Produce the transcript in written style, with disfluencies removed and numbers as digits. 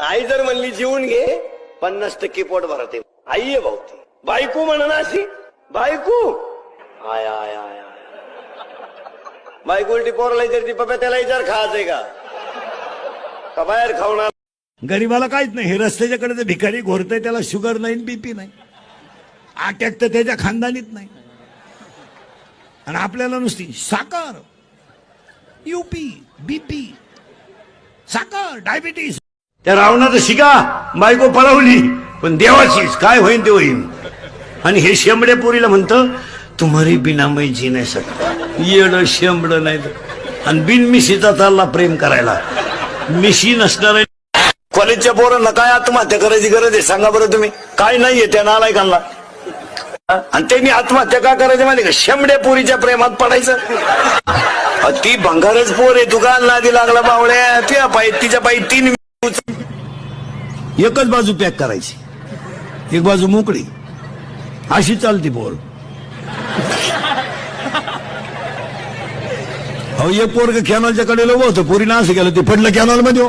आई जर म्हणली जीवन घे 50% पोट भरते आई आहे भाऊ ती. बायको म्हणा अशी बायको आय आय आय आय बायको उलटी पोरला विचार ती पप्पा त्याला विचार खायचंय का बाहेर खावणार. गरीबाला काहीच नाही. हे रस्त्याच्याकडे जे भिकारी घोरतय त्याला शुगर नाही बीपी नाही. अटॅक तर त्याच्या खानदानीत नाही. आणि आपल्याला नुसती साखर यूपी बीपी साखर डायबिटीस. त्या रावणाचं शिका बायको पळवली पण देवाचीच काय होईन ते होईन. आणि हे शेंबडे पोरीला म्हणतं तुम्हारी बिना मै जी नाही सकता. येड शेंबड नाही. आणि बिन मिशीचा चालला प्रेम करायला. मिशी नसणार. कॉलेजच्या पोरांना काय आत्महत्या करायची गरज आहे सांगा बरं तुम्ही. काय नाहीये त्या नालायकांना. आणि त्यांनी आत्महत्या का करायची माहिती का शेंबड्या पोरीच्या प्रेमात पडायचं. ती भंगारच पोर आहे. तू का नादी लागला बावळ्या. त्या पायी तिच्या पायी 3 एकच बाजू पॅक करायची एक बाजू मोकळी अशी चालती पोर. अहो एक पोरग कॅनलच्या कडेला उभं होतं पोरीनं असं केलं ते पडलं कॅनल मध्ये.